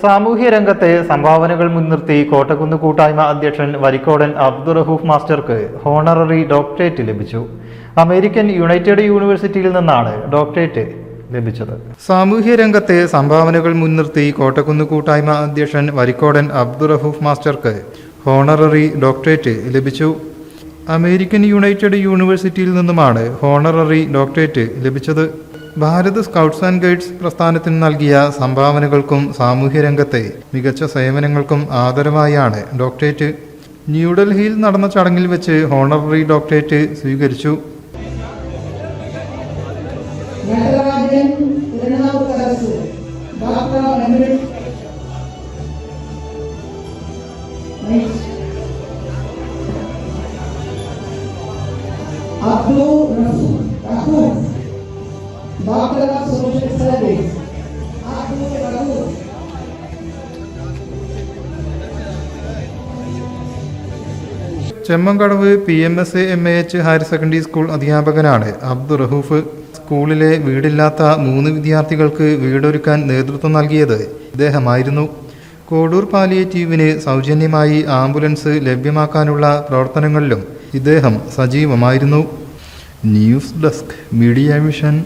സാമൂഹ്യ രംഗത്തെ സംഭാവനകൾ മുൻനിർത്തി കോട്ടക്കുന്ന് കൂട്ടായ്മ അധ്യക്ഷൻ വരിക്കോടൻ അബ്ദുറഹൂഫ് മാസ്റ്റർക്ക് ഹോണററി ഡോക്ടറേറ്റ് ലഭിച്ചു. അമേരിക്കൻ യുണൈറ്റഡ് യൂണിവേഴ്സിറ്റിയിൽ നിന്നാണ് ഡോക്ടറേറ്റ് ലഭിച്ചത്. സാമൂഹ്യ രംഗത്തെ സംഭാവനകൾ മുൻനിർത്തി കോട്ടക്കുന്ന് കൂട്ടായ്മ അധ്യക്ഷൻ വരിക്കോടൻ അബ്ദുറഹൂഫ് മാസ്റ്റർക്ക് ഹോണററി ഡോക്ടറേറ്റ് ലഭിച്ചു. അമേരിക്കൻ യുണൈറ്റഡ് യൂണിവേഴ്സിറ്റിയിൽ നിന്നുമാണ് ഹോണററി ഡോക്ടറേറ്റ് ലഭിച്ചത്. ഭാരത് സ്കൗട്ട്സ് ആൻഡ് ഗൈഡ്സ് പ്രസ്ഥാനത്തിന് നൽകിയ സംഭാവനകൾക്കും സാമൂഹ്യരംഗത്തെ മികച്ച സേവനങ്ങൾക്കും ആദരവായാണ് ഡോക്ടറേറ്റ്. ന്യൂഡൽഹിയിൽ നടന്ന ചടങ്ങിൽ വെച്ച് ഹോണററി ഡോക്ടറേറ്റ് സ്വീകരിച്ചു. Chemmankadavu PMS MAH higher secondary school അധ്യാപകനാണ് അബ്ദുറഹൂഫ്. സ്കൂളിലെ വീടില്ലാത്ത 3 വിദ്യാർത്ഥികൾക്ക് വീടൊരുക്കാൻ നേതൃത്വം നൽകിയത് ഇദ്ദേഹമായിരുന്നു. കോഡൂർ പാലിയേറ്റീവിന് സൗജന്യമായി ആംബുലൻസ് ലഭ്യമാക്കാനുള്ള പ്രവർത്തനങ്ങളിലും ഇദ്ദേഹം സജീവമായിരുന്നു. News desk, media vision.